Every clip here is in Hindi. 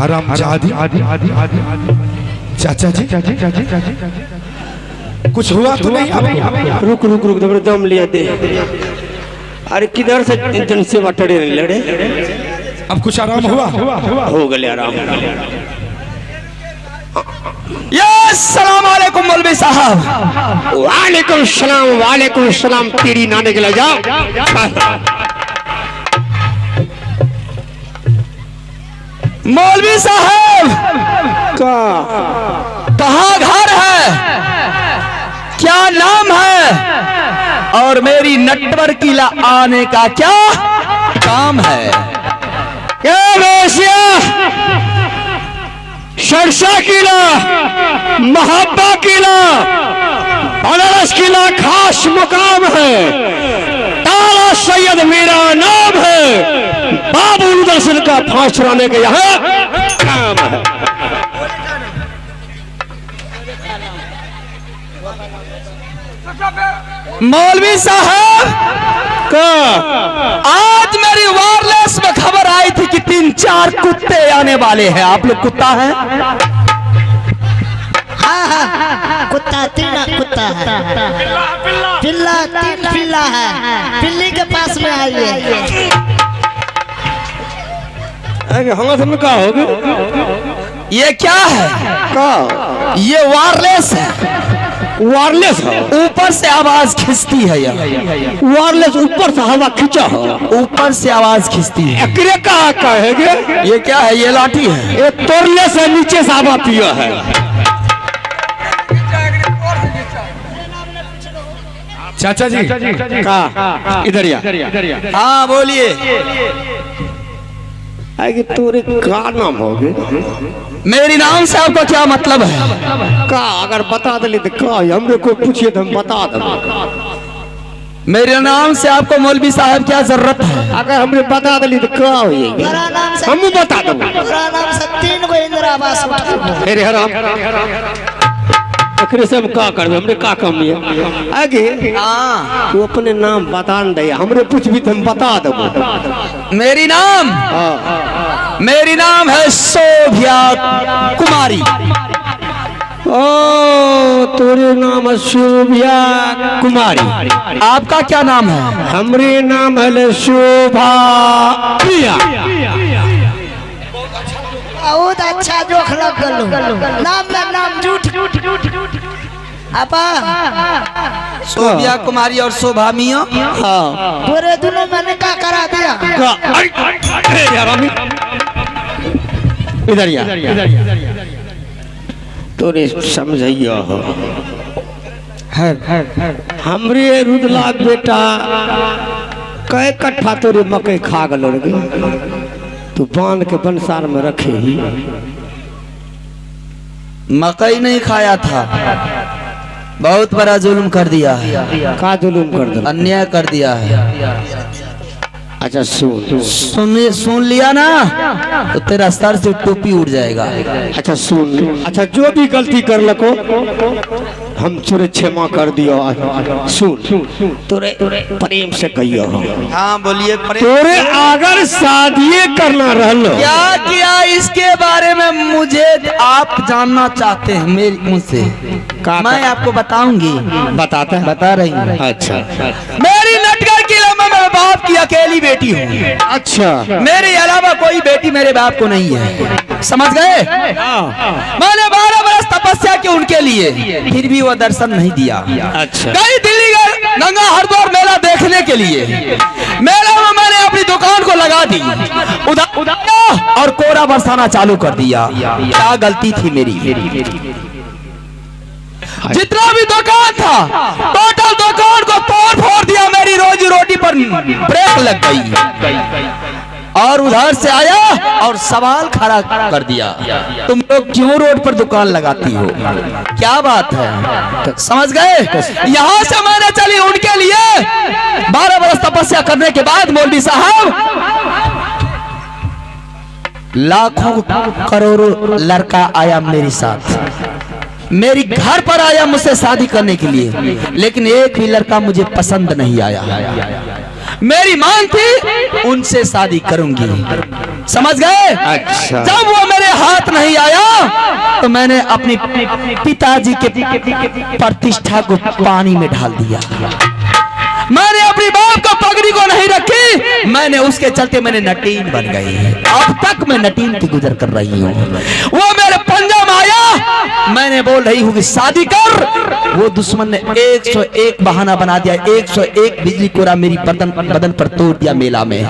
हराम जादी चाचा जी कुछ हुआ तो नहीं? रुक रुक रुक दम लिया दे। अरे किधर से जन से बटड़े लड़े? अब कुछ आराम हुआ? हो गए आराम। अस्सलाम वालेकुम मौलवी साहब। वालेकुम सलाम। तेरी नाने के ले जाओ। मौलवी साहब कहाँ घर है, क्या नाम है, और मेरी नटवर किला आने का क्या काम है? क्या वैश्या शर्षा किला, महाब्बा किला, बनारस किला खास मुकाम है। ताला सैयद मेरा नाम है। बाबू दर्शन का फांस चुराने के यहाँ काम है। मौलवी साहब आज मेरी वायरलेस में खबर आई थी कि 3-4 कुत्ते आने वाले हैं। आप लोग कुत्ता है? हाँ, कुत्ता कुत्ता है, पिल्ला है। पिल्ली के पास में आइए। हम क्या होगा? ये क्या है? ये वायरलेस है। वायरलेस है, ऊपर से आवाज खींचती है। यह वायरलेस ऊपर से हवा खींचा है, ऊपर से आवाज खींचती है। एकरे कहा कहेंगे? ये क्या है? ये लाठी है। ये तोड़ने से नीचे से हवा पिया है। चाचा जी इधर या। हाँ बोलिए। आगे तोरे का नाम होगे? मेरी नाम से आपका क्या मतलब है? का अगर बता दे तो का हमरे को पूछिए तो हम बता देंगे। मेरे नाम से आपको मौलवी साहब क्या जरूरत है? अगर हमरे बता दे तो का होएगी? हम बता देंगे। मेरा नाम से 3 गो इंदिरा आवास उठा। अरे हराम अखरे सब का करबे? हमरे का कम है? आगे तू अपने नाम बता न दे, हमरे पूछ भी तो हम बता देबो। मेरी नाम है शोभिया कुमारी। ओ तोरे नाम है शोभिया कुमारी। आपका क्या नाम है? हमरे नाम है शोभा प्रिया। बहुत अच्छा जोख लग गलो। नाम में नाम झूठ। अपा शोभिया कुमारी और शोभा मियां। हाँ पूरे दोनों मैंने क्या करा दिया? इधर या तोरे समझिया हो। हमरे रुदला बेटा कै कट्ठा तोरे मकई खा गलो रे? तू बांध के बंसार में रखे ही। मकई नहीं खाया था, बहुत बड़ा जुल्म कर दिया है। का जुलूम कर दे? अन्याय कर दिया है। अच्छा सुन लिया ना तो तेरा सर से टोपी उड़ जाएगा। अच्छा सुन। अच्छा जो भी गलती कर लको हम तोरे क्षमा कर दियो। सुन तोरे प्रेम से कहियो। हाँ बोलिए। तोरे अगर शादी करना रहलो क्या किया इसके बारे में मुझे आप जानना चाहते हैं मेरी मुझसे? मैं आपको बताऊंगी। बता रही हूँ। अच्छा मेरी नटवर किला में मेरे बाप की अकेली बेटी हूँ। अच्छा मेरे अलावा कोई बेटी मेरे बाप को नहीं है। समझ गए? मैंने 12 बरस तपस्या की उनके लिए, फिर भी वो दर्शन नहीं दिया। अच्छा गई दिल्ली गए गंगा हरिद्वार मेला देखने के लिए। मेला में मैंने अपनी दुकान को लगा दी, उधार और कोरा बरसाना चालू कर दिया। क्या गलती थी मेरी? जितना भी दुकान था टोटल दुकान को तोड़ फोड़ दिया। मेरी रोजी रोटी पर ब्रेक लग गई और उधर से आया और सवाल खड़ा कर दिया, तुम लोग क्यों रोड पर दुकान लगाती हो? क्या बात है? समझ गए? यहाँ से मैंने चली उनके लिए 12 बरस तपस्या करने के बाद मौलवी साहब लाखों करोड़ों लड़का आया मेरे साथ, मेरी घर पर आया मुझसे शादी करने के लिए, लेकिन एक भी लड़का मुझे पसंद नहीं आया। मेरी मांग थी उनसे शादी करूंगी। समझ गए? अच्छा। जब वो मेरे हाथ नहीं आया तो मैंने अपने पिताजी के प्रतिष्ठा को पानी में डाल दिया। मैंने अपनी बाप को पगड़ी को नहीं रखी, मैंने उसके चलते मैंने नटीन बन गई। अब तक मैं नटीन की गुजर कर रही हूँ। वो मेरे पंजा में आया, मैंने बोल रही हूँ कि शादी कर। वो दुश्मन ने 101 बहाना बना दिया, 101 बिजली कोरा मेरी बदन पर तोड़ दिया मेला में।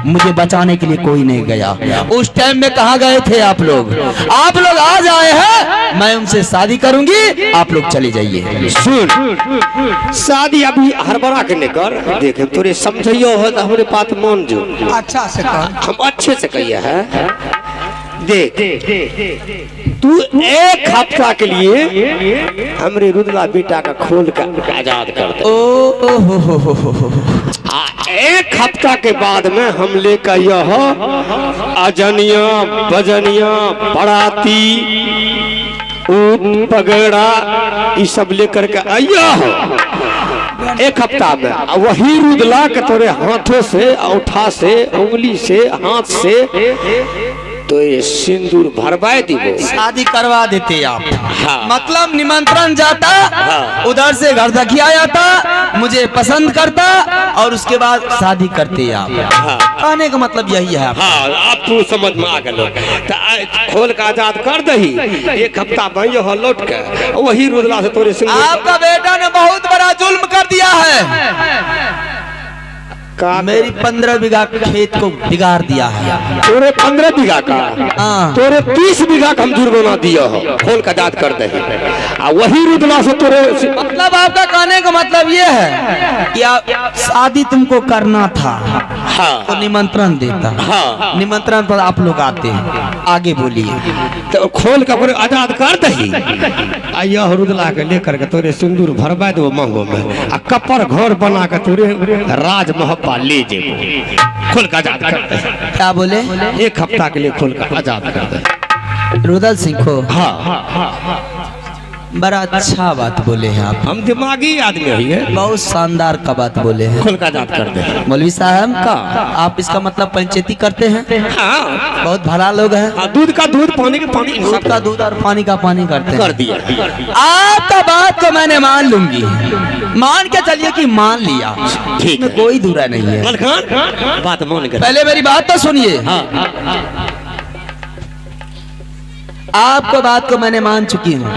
मुझे बचाने के लिए कोई नहीं गया। उस टाइम में कहाँ गए थे आप लोग? आप लोग आज आए हैं, मैं उनसे शादी करूंगी, आप लोग चले जाइए। सुन, शादी अभी हड़बड़ा के नहीं कर। देखे तोरे समझियो हो तो हमारे बात मान जो। अच्छा से कर। हम अच्छे से कहिए है। देख तू एक हफ्ता के लिए हमरे रुदला बेटा का खोल कर आजाद कर दे। एक हफ्ता के बाद में हम लेकर यह अजनिया बजनिया बराती ऊट पगड़ा ये सब लेकर के आया हो एक हफ्ता में। वही रुदला के तोरे हाथों से, औठा से, उंगली से, हाथ से तो ये सिंदूर भरवाए दी वो शादी करवा देते आप। हाँ। मतलब निमंत्रण जाता, हाँ। उधर से घर तक आता, मुझे पसंद करता और उसके बाद शादी करते आप। हाँ। कहने का मतलब यही है। हाँ, अब तू समझ में आ गए। खोल का आजाद कर दही, एक हफ्ता भाई हो लौट के वही रुदला से तोरे सिंदूर। आपका बेटा ने बहुत बड़ा जुल्म कर दिया है। मेरी 15 बीघा खेत को बिगाड़ दिया है। तोरे 15 बीघा का? हाँ। तोरे 30 बीघा का हम जुर्माना दिया हो। खोल का आजाद कर दे। वही रुदला से तोरे मतलब आपका कहने का मतलब ये है कि आप शादी तुमको करना था। हाँ। तो निमंत्रण देता। हाँ। निमंत्रण पर आप लोग आते हैं। आगे बोलिए। तो खोल का आजाद कर दही। यह रुदला के लेकर के तोरे सिंदूर भरवा दो मांगो में, आ कपर घर बना के तोरे राज मोहब्बत ले जेबो। खोल का आजाद कर दे। क्या बोले? एक हफ्ता के लिए खोल का आजाद कर दे। रुदल सिंह को? हाँ। बड़ा अच्छा बात बोले हैं आप। हम दिमागी आदमी है। बहुत शानदार का बात बोले हैं। खोल का आजाद कर दे। मौलवी साहब का आप इसका मतलब पंचायती करते हैं? हाँ। बहुत भला लोग हैं। हाँ, दूध का दूध, पानी का पानी, दूध का दूध और पानी का पानी करते हैं। कर दिया। आपका बात को मैंने मान लूंगी। मान के चलिए कि मान लिया, ठीक है, कोई दूरा नहीं है। मलखान बात मान कर। पहले मेरी बात तो सुनिए। आपको बात को मैंने मान चुकी हूँ।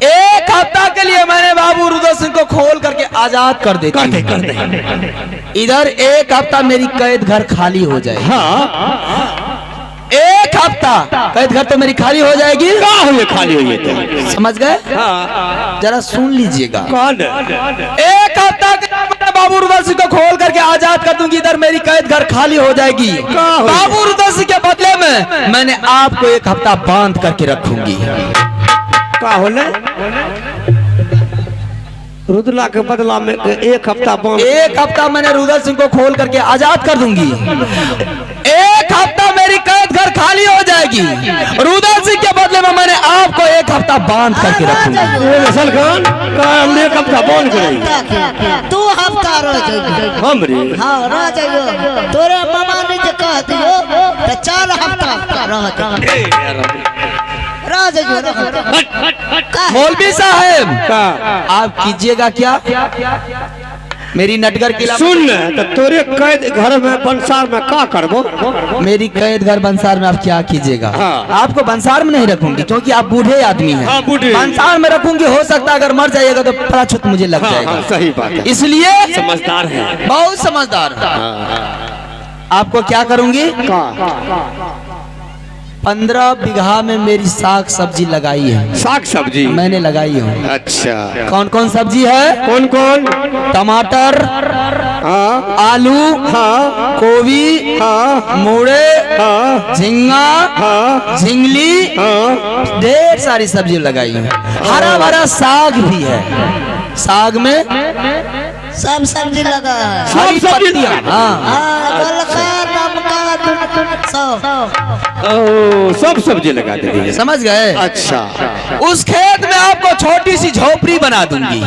एक हफ्ता के लिए मैंने बाबू रुदल सिंह को खोल करके आजाद कर देती हूँ। कर दे। इधर एक हफ्ता मेरी कैद घर खाली हो जाए। हाँ। एक हफ्ता कैद घर तो मेरी खाली हो जाएगी। हुए खाली हुई तो समझ गए? हाँ। जरा सुन लीजिएगा। कौन? एक हफ्ता के बाद बाबू रुदल सिंह को खोल करके आजाद कर दूंगी। इधर मेरी कैद घर खाली हो जाएगी। बाबू रुदल सिंह के बदले में मैंने आपको एक हफ्ता बांध करके रखूंगी। का होले? रुदला के बदला में एक हफ्ता बांध। एक हफ्ता मैंने रुदल सिंह को खोल करके आजाद कर दूंगी। एक हफ्ता मेरी कैद घर खाली हो जाएगी। रुदल सिंह के बदले में मैंने आपको एक हफ्ता बांध करके रखूंगी। सलखान का हमने एक हफ्ता बांध करेंगे। तू हफ्ता रह जाइए। हमरे? हाँ रह जाइए। तोरे मामा ने जो कह दियो तो 4 हफ्ता रह जाइए। मौलवी साहब का आप कीजिएगा क्या? मेरी नटगर किला सुन तो तोरे कैद घर में बंसार में का करबो? मेरी कैद घर बंसार में आप क्या कीजिएगा? हाँ। आपको बंसार में नहीं रखूंगी क्योंकि आप बूढ़े आदमी हैं। हाँ, बूढ़े। बंसार में रखूंगी, हो सकता है अगर मर जाइएगा तो पराछुत मुझे लग हाँ, जाएगा। हाँ, सही बात है। इसलिए समझदार है। बहुत समझदार है। आपको क्या करूंगी? 15 बीघा में मेरी साग सब्जी लगाई है। साग सब्जी मैंने लगाई हूँ। अच्छा। कौन कौन सब्जी है? कौन कौन? टमाटर, हाँ, आलू, हाँ, गोभी, हाँ, मूड़े, हाँ, झींगा, हाँ, झिंगली, हाँ, ढेर सारी सब्जी लगाई है। हरा भरा साग भी है। साग में सब सब्जी लगा है। हरी पत्तियां। हाँ। सब सब्जी लगा दे। समझ गए? अच्छा। उस खेत में आपको छोटी सी झोपड़ी बना दूंगी।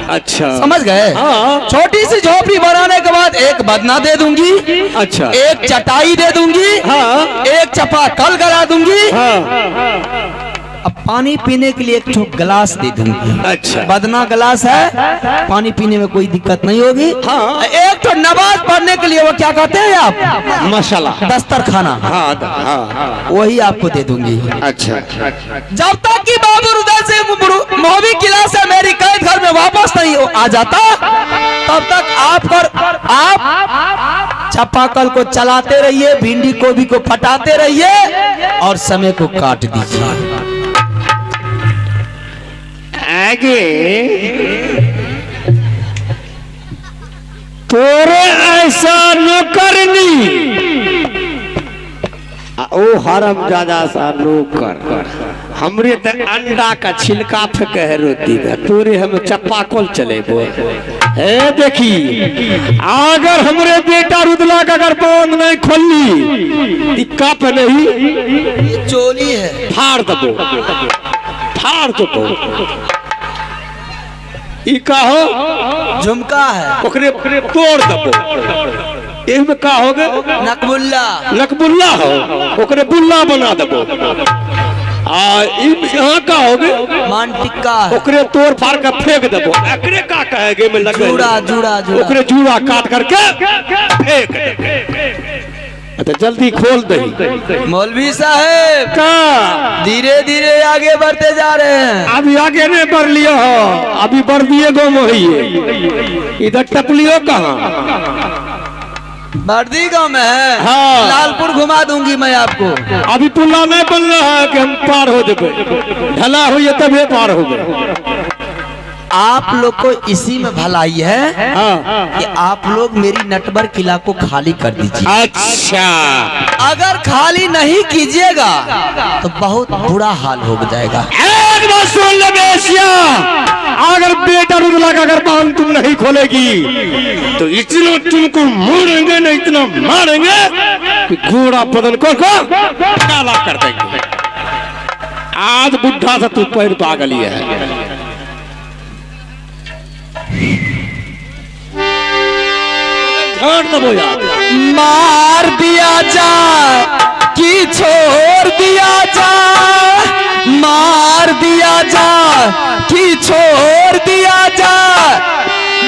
अच्छा। समझ गए? हाँ। छोटी सी झोपड़ी बनाने के बाद एक बदना दे दूंगी। अच्छा। एक चटाई दे दूंगी। हाँ। एक चापाकल करा दूंगी। हाँ। अब पानी पीने के लिए एक ठो गिलास दे दूंगी। अच्छा। बदना गिलास है, पानी पीने में कोई दिक्कत नहीं होगी। हाँ। एक ठो नमाज पढ़ने के लिए वो क्या कहते हैं आप, मसाला, दस्तरखाना, हाँ हाँ, वही आपको दे दूंगी। अच्छा। जब तक कि बाबू उधर से मोहबी किला से मेरी कैद घर में वापस नहीं आ जाता, तब तक आप चापाकल को चलाते रहिए, भिंडी गोभी को फटाते रहिए और समय को काट दीजिए। आगे तोरे ऐसा न करनी, ओ हरामजादा सा नौकर, हमरे त अंडा का छिलका फेंके है रोटी का, तोरे हम चापाकल चलेबो। ए देखी, अगर हमरे बेटा रुदला का अगर बांध नहीं खोली इक्का पे नहीं, ये चोली है, फाड़ दबो, फाड़ दबो। ई का हो, झुमका है, ओकरे तोड़ दबो। इसमें का हो गए, नकबुल्ला, नकबुल्ला हो, ओकरे बुल्ला बना दबो। यहाँ का हो गए, मान टिक्का है, ओकरे तोड़ फाड़ कर फेंक दबो। एकरे का कहेगे में लगे, जूड़ा जूड़ा जूड़ा, ओकरे जूड़ा काट करके फेंक। तो जल्दी खोल दही। मौलवी साहब का धीरे धीरे आगे बढ़ते जा रहे हैं। अभी आगे नहीं बढ़ लियो हो, अभी बढ़ दिए गो मोहिए, इधर टपलियो कहाँ, बर्दी गांव में है। हाँ। लालपुर घुमा दूंगी मैं आपको। अभी पुल्ला नहीं बन रहा है कि हम पार हो जाए, ढला हुई तभी पार हो गए। आप लोग को इसी में भलाई है, हाँ। कि आप लोग मेरी नटवर किला को खाली कर दीजिए। अच्छा, अगर खाली नहीं कीजिएगा तो बहुत बुरा हाल हो जाएगा। एक बात सुन ले बेसिया, अगर बेटा रुदला का अगर बांध तुम नहीं खोलेगी तो इतना तुमको मारेंगे ना, इतना मारेंगे कि घोड़ा बदन को काला कर देंगे। आज बुढ़ा सा तू पैर पागल ही है। मार दिया जा कि छोड़ दिया जा, मार दिया जा कि छोड़ दिया जा,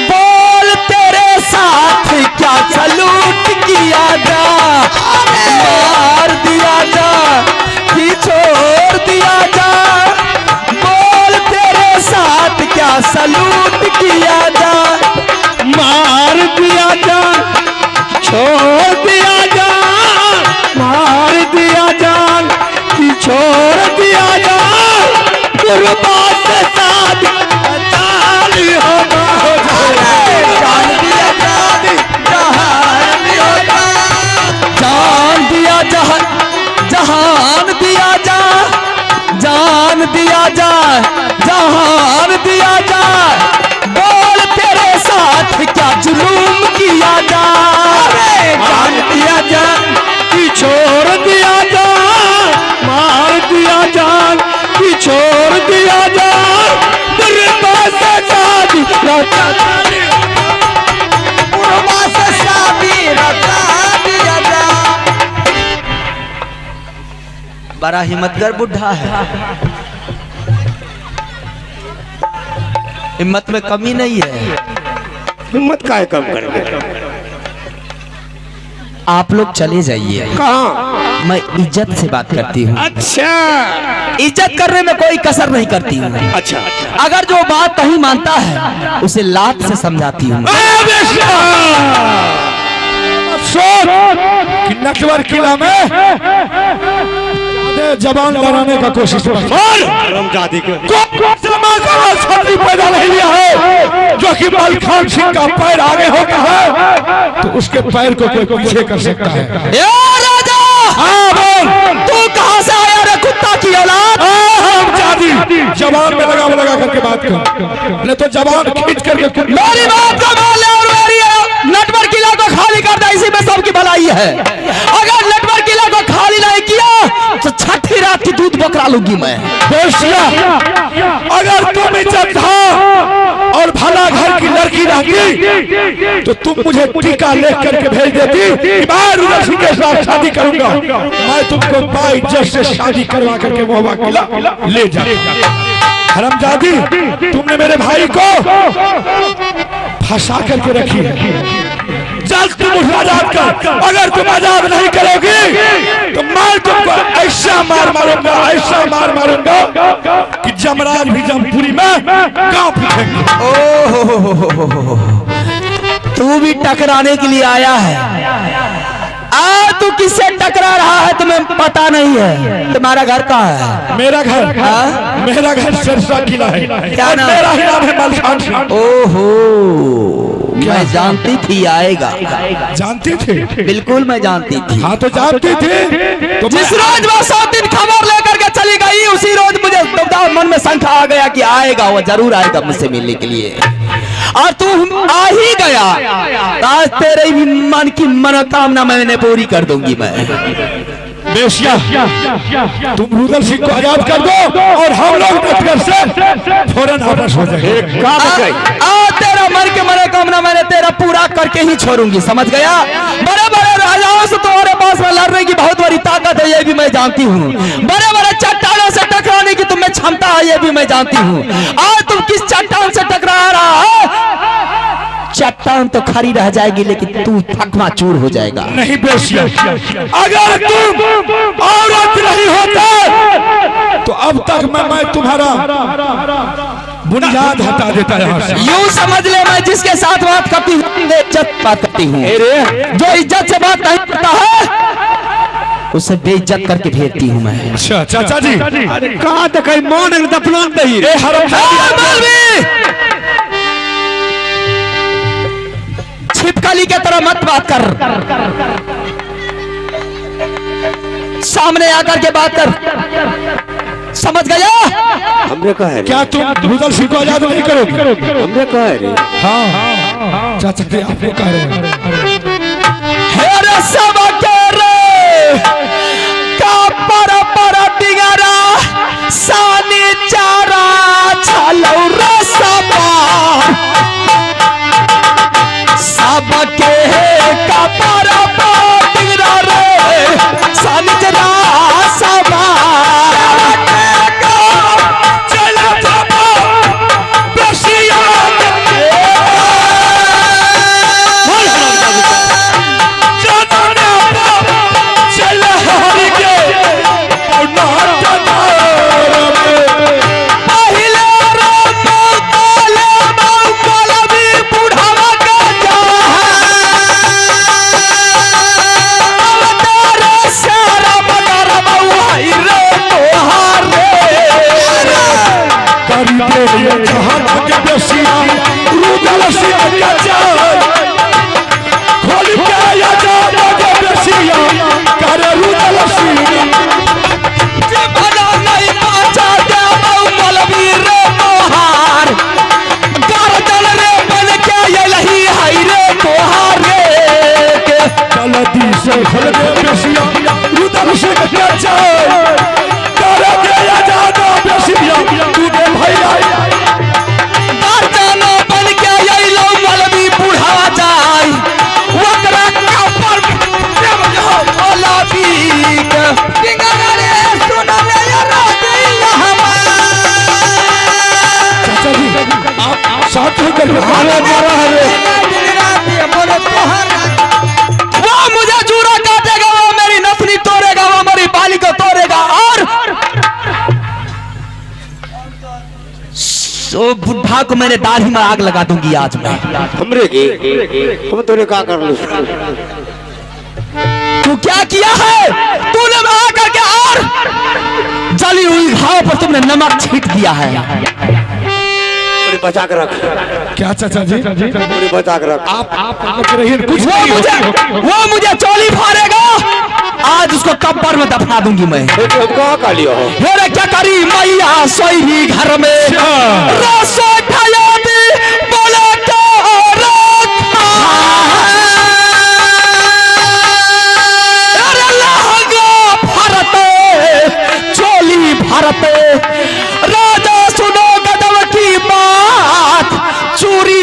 बोल तेरे साथ क्या सलूट किया जा। मार दिया जा कि छोड़ दिया जा, बोल तेरे साथ क्या सलूट किया जा। मार दिया जा, छोड़ दिया जा, मार दिया जान कि छोड़ दिया जा, कुर्बान से साथ ताली होगा हो जाए। जान दिया जान जान दिया जहान, जहान दिया जा, जान दिया जा, जहान दिया जा, बोल तेरे साथ क्या जुलूम किया जा। मार दिया जा कि छोड़ दिया जा, मार दिया जान कि छोड़ दिया जा, कुर्बान से साथ ताली कुर्बान से शादी रचा दिया जा। बड़ा हिम्मतगर बुढ़ा है, हिम्मत में कमी नहीं है। हिम्मत का कम कर, आप लोग चले जाइए, कहाँ? मैं इज्जत से बात करती हूँ। अच्छा, इज्जत करने में कोई कसर नहीं करती हूँ। अच्छा, अगर जो बात नहीं मानता है उसे लात से समझाती हूँ। कि नटवर किला में जबान लड़ाने का कोशिश पैदा नहीं लिया है, जो कि मलखान सिंह का पैर आगे होता है तो उसके पैर को कोई पीछे कर सकता है। राजा, हाँ बोल, तू कहाँ से आया रे कुत्ता की औलाद? जबान में लगा करके बात कर, नहीं तो जबान खींच करके। मेरी बात को मान ले और मेरी नटवर किला को खाली कर दे, इसी में सबकी भलाई है। अगर नटवर किला को खाली नहीं किया तो छठी रात की दूध बकरा लूंगी मैं। अगर तुम इज्जत और भला फला घर की लड़की रहती तो तुम मुझे टीका लेख करके भेज देती कि मैं रुदल सिंह के साथ शादी करूंगा, मैं तुमको बाइज्जत से शादी करवा करके महुआ किला ले जाता। हरामजादी, तुमने मेरे भाई को फंसा करके रखी है। जल्द तुम उसे आजाद कर, अगर तुम आजाद नहीं करोगी तो मैं तुमको ऐसा मार मारूंगा, ऐसा मार मारूंगा कि जमराज भी जमपुरी में कांप उठेंगे। तू भी टकराने के लिए आया है? तू किससे टकरा रहा है तुम्हें पता नहीं है? तुम्हारा घर कहाँ है? मेरा घर? हाँ? मेरा घर सिरसा किला है। क्या नाम? मेरा ही नाम है मलखान सिंह। ओहो, मैं जानती थी आएगा। जानती थी? बिल्कुल मैं जानती थी। हाँ तो जानती थी तो जिस रोज वो 7 दिन खबर लेकर के चली गई, उसी रोज मुझे मन में शंका आ गया कि आएगा, वो जरूर आएगा मुझसे मिलने के लिए। और तू आ ही गया, आज तेरे भी मन की मनोकामना मैंने पूरी कर दूंगी मैं। बेशिया, तुम रुदल सिंह को आजाद कर दो और हम लोग नटवर से फौरन वापस हो जाएंगे। तेरा मन की मनोकामना मैंने तेरा पूरा करके ही छोड़ूंगी, समझ गया? बड़े बड़े राजाओं से तुम्हारे पास में लड़ने की बहुत बड़ी ताकत है, ये भी मैं जानती हूँ। बड़े बड़े चट्टानों से टकराने की तुम्हें क्षमता है, ये भी मैं जानती हूँ। आज तुम किस चट्टान से टकरा रहा है? चट्टान तो खड़ी रह जाएगी लेकिन तू फकमा चूर हो जाएगा। नहीं बेशिया, अगर तुम औरत नहीं होता तो अब तक मैं तुम्हारा बुनियाद हटा देता यहाँ से। यूं समझ ले, मैं जिसके साथ बात करती हूँ इज्जत बात करती हूँ। जो इज्जत से बात नहीं करता है उसे बेइज्जत करके भेजती हूँ मैं। अच्छा चाचा जी, अरे कहाँ तक है? मान दफनान नहीं छिपकली के तरह मत बात कर, सामने आकर के बात कर, समझ गया? हमने कहा है क्या तुम रुदल सिंह को आजाद नहीं करोगे? हमने कहा है रे। हाँ चाचा जी, आपको कह रहे हैं। सब का पर डिगरा सानी चारा छलौ रसबा सबके कपर डिगरा रे सानी चारा सबा चला जाबो बेशिया वो मुझे चूरा काटेगा, वो मेरी नथनी तोड़ेगा, वो मेरी बाली को तोड़ेगा और सो बुढ़ा को मैंने दाढ़ी में आग लगा दूंगी आज मैं। हमरे के हम तोरे का कर लो। तू क्या किया है? तूने वहां करके और जली हुई घाव पर तुमने नमक छीट दिया है। बचा के रख। क्या चाचा जी? बचा के रख। आप रहिए, कुछ वो मुझे चोली फाड़ेगा, आज उसको कब्र में दफना दूंगी मैं। कहाँ का लिया हो? मेरे क्या करी मैया सोई घर में रसोई खाया दी, बोले क्या चोली भारत राजा सुनो गदव की बात, चूरी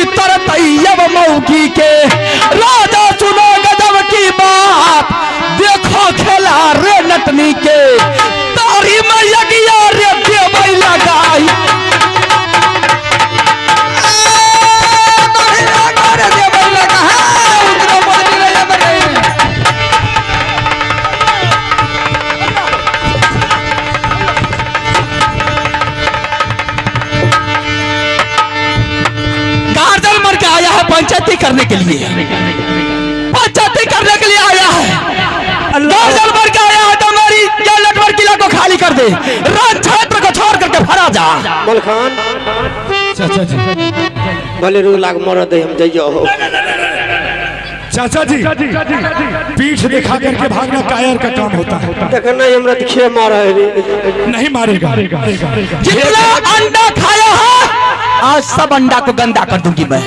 पचाती करने के लिए आया है। दर्जन भर के आया है तो मेरी ये लटवर किला को खाली कर दे, रण क्षेत्र को छोड़ करके भरा जा। मलखान चाचा जी भले रू लाग मर दे हम जइयो हो। चाचा जी पीठ दिखा करके भागना कायर का काम होता है। देखना हमरा दिखे मारा है रे। नहीं मारेगा। जितना अंडा खाया है आज सब अंडा को गंदा कर दूंगी मैं।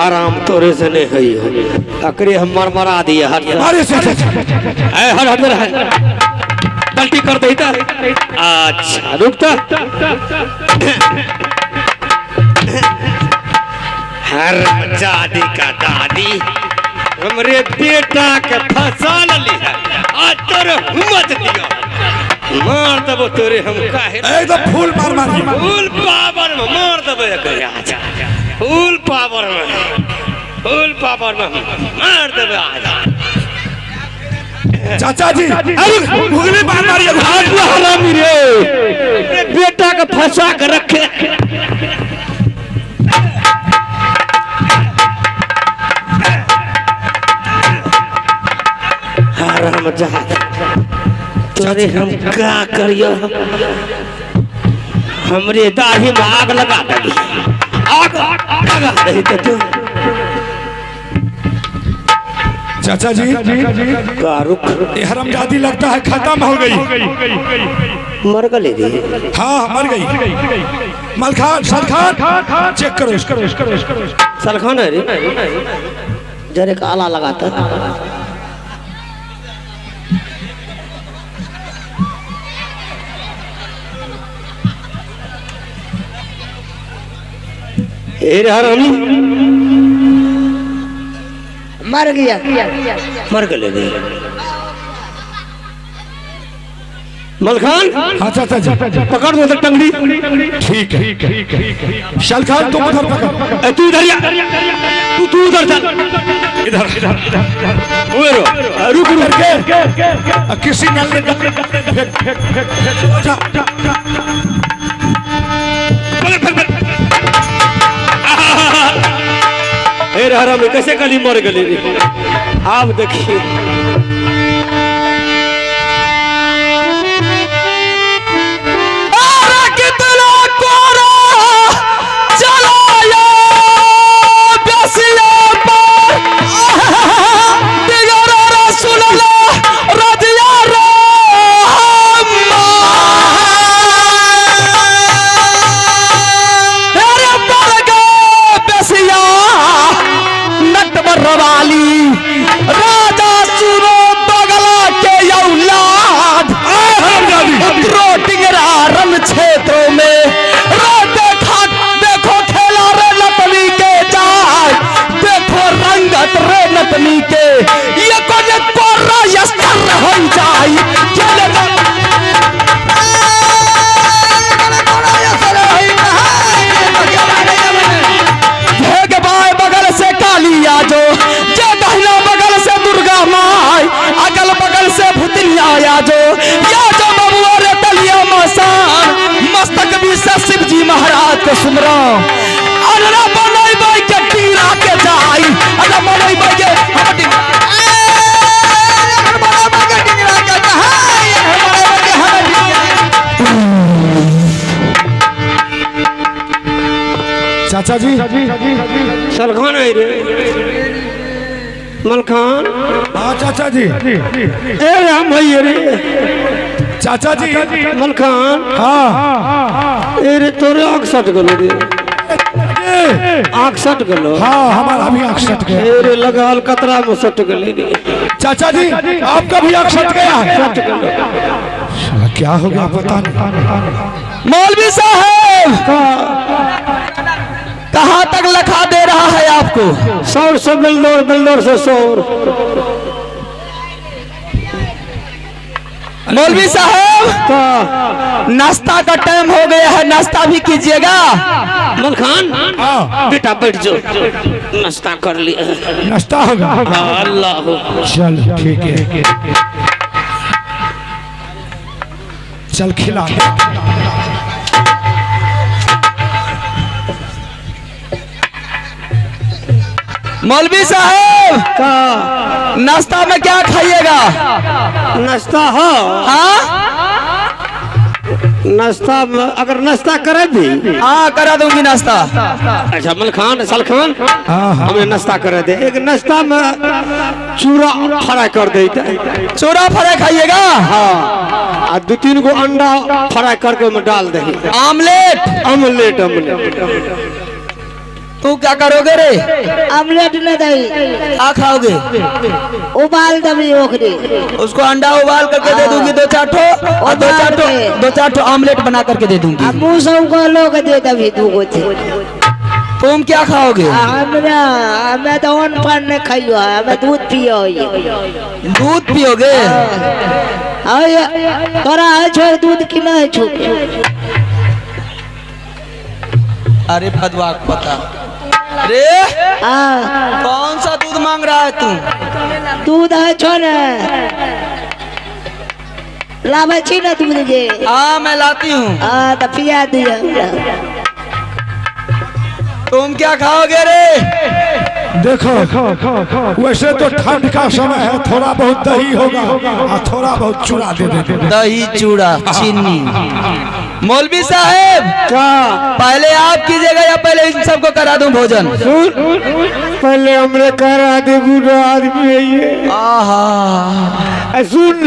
आराम तोरे से नहीं है अकरे हम मरमरा दिए हट पलटी कर देता। अच्छा रुकता हर जादी का दादी हमरे बेटा के फंसा ली है आज तोरे हिम्मत दियो मार दबो तोरे हम काहे एकदम फूल मार फूल पावर में मार दबो आज फूल पावर में मार दबो आज। चाचा जी भूगली मार मारिए हरामी रे बेटा का फंसा कर रखे। हराम जात तोरे हम क्या करियो हमरे दाढ़ी में आग लगा दे आग लगा दे तो चाचा जी का रुक हरामजादी लगता है खत्म हो गई। मर गए रे। हाँ मर गई। मलखान सलखान चेक करो इसको। सलखान है रे जरे का आला लगाता हरामी मर गया। मर गए रे मलखान। हाँ चाचा जी पकड़ दो टंगड़ी। ठीक है सलखान तुम उधर पकड़। तू इधर तू उधर चल इधर रुक किसी नल ने हरा में कैसे गली मर गली रे। आप देखिए राजा सुनो बगला के औलाद रन क्षेत्रों में देखो खेला रे नतनी के जाए देखो रंगत रे नतनी के ये को हो जाए बगल से कालिया जो दहिना बगल से दुर्गा माई अगल बगल से भूतनिया या जो बबुआ रे तलिया मसान मस्तक भी से शिव जी महाराज के सुमरा अल्लाह बनई बाई के टीरा के जाई अल्लाह बनई बाई के चाचा जी सलखान आई रे मलखान। हाँ चाचा जी। ए राम भैया रे चाचा जी मलखान। हाँ ए रे तोरे आँख सट गलो रे, आँख सट गलो। हाँ हमारा भी आँख सट गया। ए रे लगाल कतरा में सट गली रे। चाचा जी आपका भी आँख सट गया है। सट गलो। साला क्या हो गया पता नहीं। मौलवी साहब कहाँ तक लखा दे रहा है आपको? शोर से बिल्डोर से शोर। मौलवी साहब नाश्ता का टाइम हो गया है, नाश्ता भी कीजिएगा। मलखान हाँ बेटा बैठ जाओ, नाश्ता कर लिया। नाश्ता होगा। हाँ अल्लाह चल ठीक है, चल खिला। मौलवी साहब नाश्ता में क्या खाइएगा? नाश्ता हो। हाँ नाश्ता अगर नाश्ता करे भी। हाँ करा दूंगी नाश्ता। अच्छा मलखान सलखान हाँ हमें नाश्ता करे दे। एक नाश्ता में चूरा फ्राई कर दे। चूरा फ्राई खाइएगा? हाँ और 2-3 गो अंडा फ्राई करके में डाल दे। आमलेट? Omelette omelette. तू क्या करोगे रे? आमलेट न दही क्या खाओगे? उबाल दबी ओखरी। उसको अंडा उबाल करके दे दूंगी 2-4 ठो, और 2-4 ठो आमलेट बना करके दे दूंगी। अब मुँह सब को लोग दे दबी दूगो थे। तुम क्या खाओगे? हमरा मैं तो ऑन पान न खाइयो है, मैं दूध पियो है। दूध पियोगे? तोरा है छो दूध की नहीं छो? अरे भदवा पता रे कौन सा दूध मांग रहा है तू? दूध है छो न लावे छी न दूध जे। हाँ मैं लाती हूँ। हाँ तो पिया दिया। तुम क्या खाओगे रे? देखो वैसे तो ठंड का समय है, थोड़ा बहुत दही होगा और थोड़ा बहुत चूड़ा दे देते। दही चूड़ा चीनी। मौलवी साहब क्या पहले आप कीजिएगा या पहले इन सबको करा दूं भोजन? पहले हमरे करा दे, बूढ़ा आदमी है ये। आहा सुन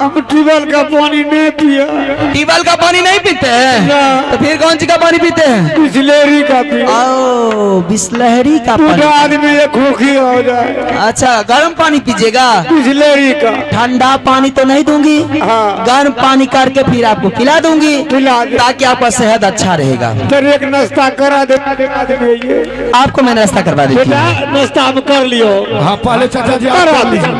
हम ट्यूबवेल का पानी नहीं पिया। ट्यूबवेल का पानी नहीं पीते हैं? तो फिर कौन सी का पानी पीते हैं? बिस्लेरी का पिया। ओ बिस्लहरी का पानी। बूढ़ा आदमी ये खोखी हो जाए। अच्छा गर्म पानी पीजिएगा? बिस्लेरी का। ठंडा पानी तो नहीं दूंगी, हाँ गर्म पानी करके फिर आपको खिला दूंगी, खिला दे। ताकि आपका सेहत अच्छा रहेगा। फिर एक नाश्ता करा दे आदमी ये। आपको मैं नाश्ता करवा देती बेटा हूँ। नाश्ता हम कर लियो। हाँ पहले चाचा जी आप कर लीजिए।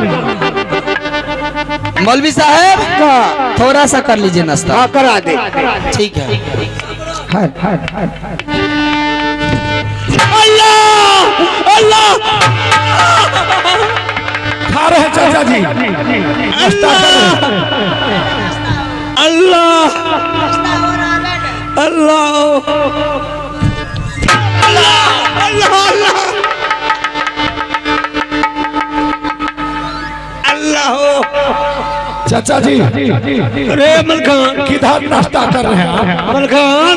मौलवी साहब का थोड़ा सा कर लीजिए नाश्ता। हाँ करा दे। ठीक है। अल्लाह अल्लाह खा रहे हैं चाचा जी, नाश्ता कर रहे हैं। अल्लाह अल्लाह अल्लाह अल्लाह। चाचा जी अरे मलखान किधर नाश्ता कर रहे हैं आप? मलखान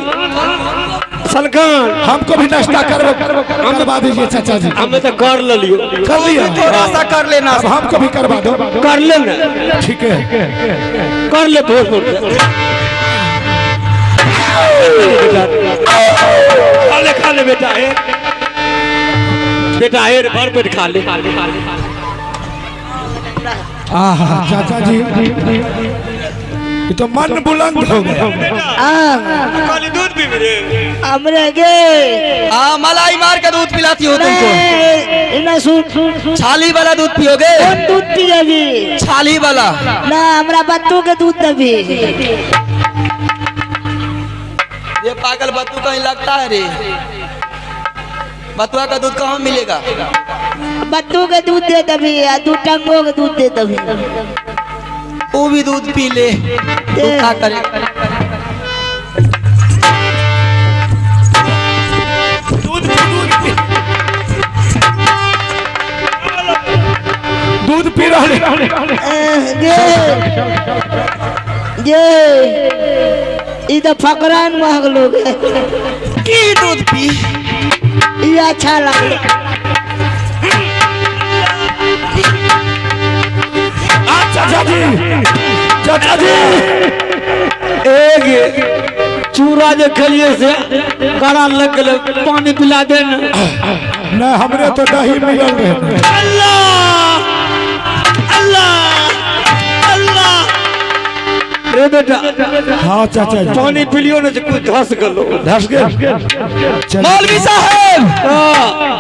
सलखान हमको भी नाश्ता करवा दीजिए चाचा जी। हमें तो कर लियो। कर लिया? थोड़ा सा कर लेना। अब हमको भी करवा दो। कर ले ना। ठीक है कर ले थोड़ थोड़। खा ले बेटा है, बेटा है भर पेट खा ले। चाचा जी ये तो मन बुलंद हो गया। खाली दूध पी मेरे। हमरे गे हाँ मलाई मार के दूध पिलाती हो तुमको। ना सुन छाली वाला दूध पियोगे? कौन दूध पिएगी? छाली वाला ना हमरा बत्तू के दूध दबी। ये पागल बत्तू कहीं लगता है रे। बतुआ का दूध कहाँ मिलेगा? बत्तू के दूध दे दबी, दू टंगो के दूध दे दबी। वो भी दूध पी ले, तो क्या करे? दूध पी रहे ये इधर फकरान महग लोग की दूध पी। ये अच्छा लगे। चाचा जी, चाचा जी, एक चूरा जो खलिए से गड़ा लग गए, पानी पिला देना। न हमरे तो दही मिलल रहे। अल्लाह अल्लाह अल्लाह। रे बेटा हाँ चाचा जी, पानी पिलियो ना, कुछ धस गलो। धस गए। मौलवी साहब,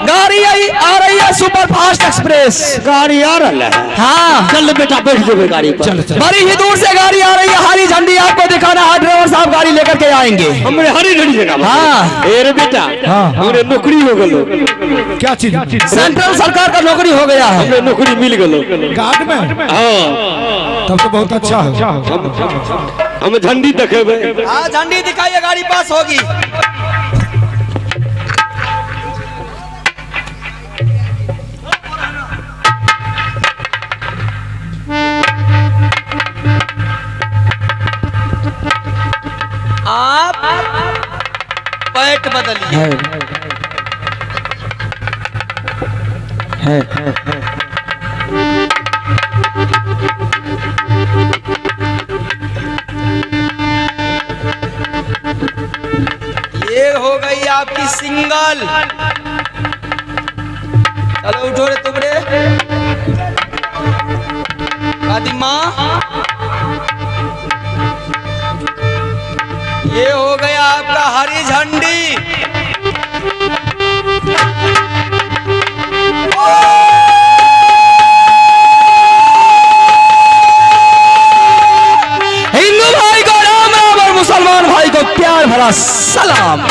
गाड़ी आ रही है सुपर फास्ट एक्सप्रेस। गाड़ी आ रहा है। हाँ, चल बेटा बैठ जाओ गाड़ी पर। चल चल। बड़ी ही दूर से गाड़ी आ रही है, हरी झंडी आपको दिखाना है। ड्राइवर साहब गाड़ी लेकर के आएंगे। हमरे हरी झंडी जगह। हाँ। ए रे बेटा, हाँ। हमरे नौकरी हो गलो। क्या चीज? सेंट्रल सरकार का नौकरी हो गया है। हमरे नौकरी मिल गलो। गार्ड में? हाँ, तब तो बहुत अच्छा है। हम झंडी देखेबे। हाँ, झंडी दिखाइए, गाड़ी पास होगी। आप पैट बदलिए। ये हो गई आपकी सिंगल। चलो उठो रे तुम रे कादिमा। ये हो गया आपका हरी झंडी। हिंदू भाई को राम राम और मुसलमान भाई को प्यार भरा सलाम।